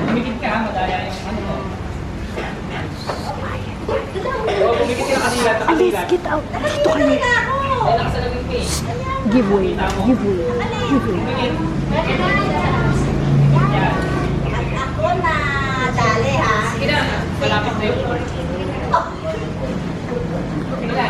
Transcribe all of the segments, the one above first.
Kumikit ka, madaya yung ano mo. Oo, kumikit ka kanila. Alis, get out. Dito kayo. Ay, nakasalagin ka eh. Give way. Give way. Give way. Kumikit. Ako na dali ha. Sige na, malapit na yun. Sige na.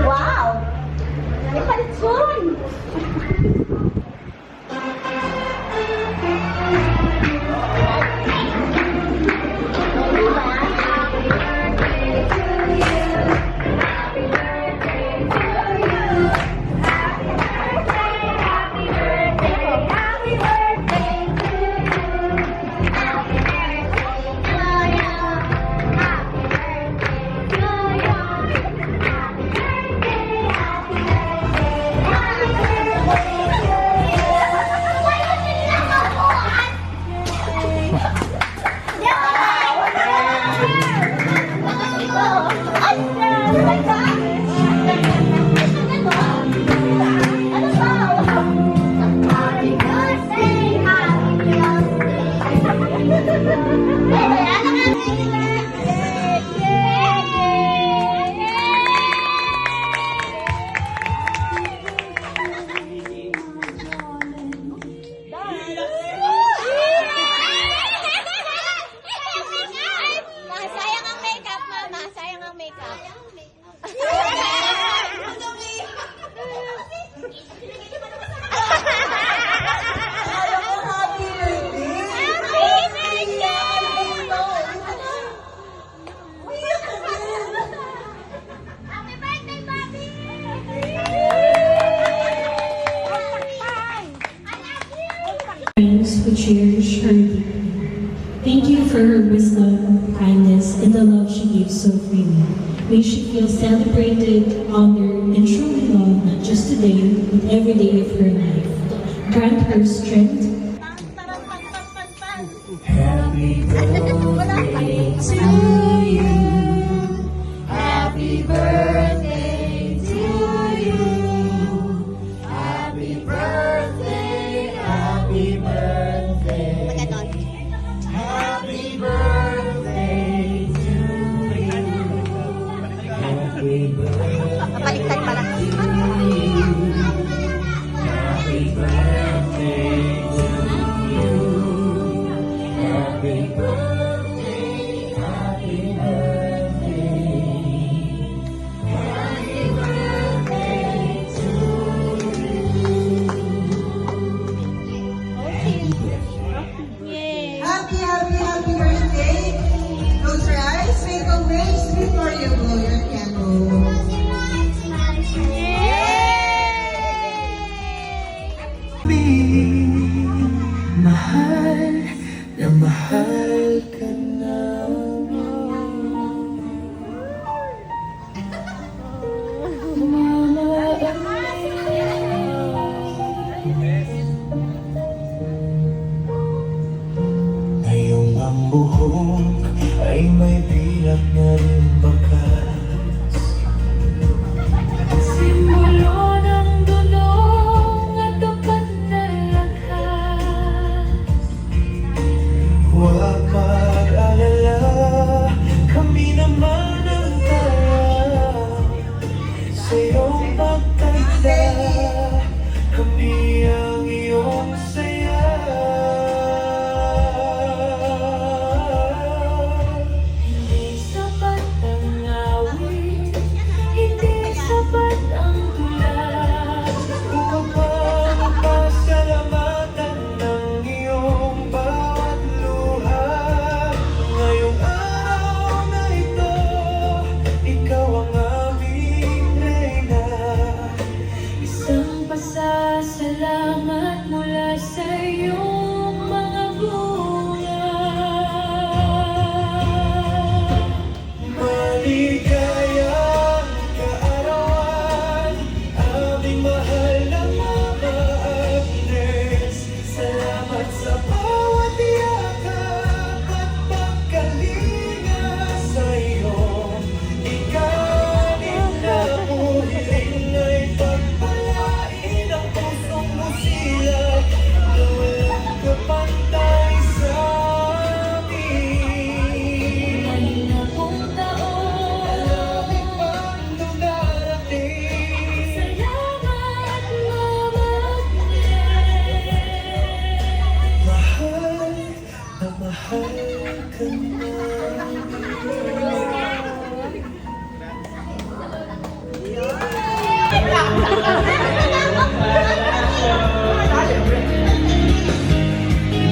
Wow! May palitson! Sayang ang makeup, mama. Sayang ang makeup. Friends who cherish her deeply. Thank you for her wisdom, kindness, and the love she gives so freely. May she feel celebrated, honored, and truly loved not just today, but every day of her life. Grant her strength. Happy birthday to you. Happy birthday to you. Happy birthday, happy birthday. Happy birthday to you. Happy birthday. Kapaliktad pala. Happy birthday. Mahal na mahal ka ngayong ang buhok ay may pilak na rin bakas. Simulo ng dulong at tapat na lakas. Huwag mag-alala, kami naman ang taya sa iyong pagtanda, kami ang iyong saya. Hindi sapat ang awit, hindi sapat ang tula. Ikaw pa ang pasalamatan ng iyong bawat luha. Ngayong araw na ito, ikaw ang aming reyna. Isang pasasalamat mula sa iyong mga bunga. Maligayang kaarawan, aming mahal na Mama Agnes. Salamat sa bawat yakap at pagkalinga sa iyo. Ikanin na puhiling ay pagpalain ang pusong musilat na walang kapantay sa amin. Dahil na kung taon, Pang darating, salamat Mama Agnes. mahal na mahal ka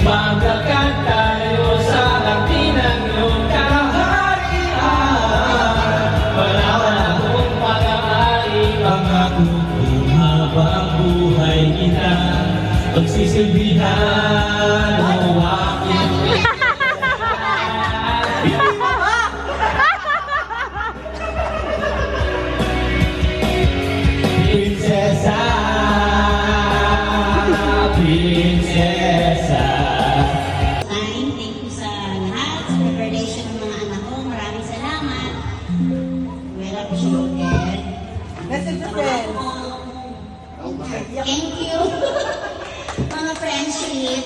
Magkakat tayo sa langit ng iyong kaharian. Palawan akong pag-aari, pangako kung habang buhay kita pagsisilbihan mo aking prinsesa, prinsesa. Thank you sa lahat, sa preparation ng mga anak ko. Maraming salamat. Well appreciated. Thank you. Mga friendship.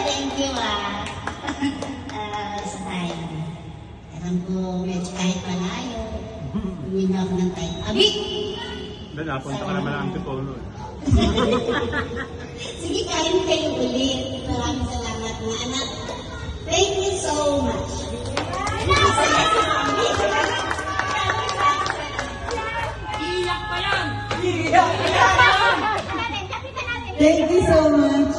Thank you sa time. Alam ko, medyo kahit malayo, hindi na ako ng time. Abi! Napunta ka naman ang Antipolo. Sige, kain kayo ulit. Maraming salamat mga anak. Thank you so much. Iyak pa yan! Iyak pa yan! Thank you so much.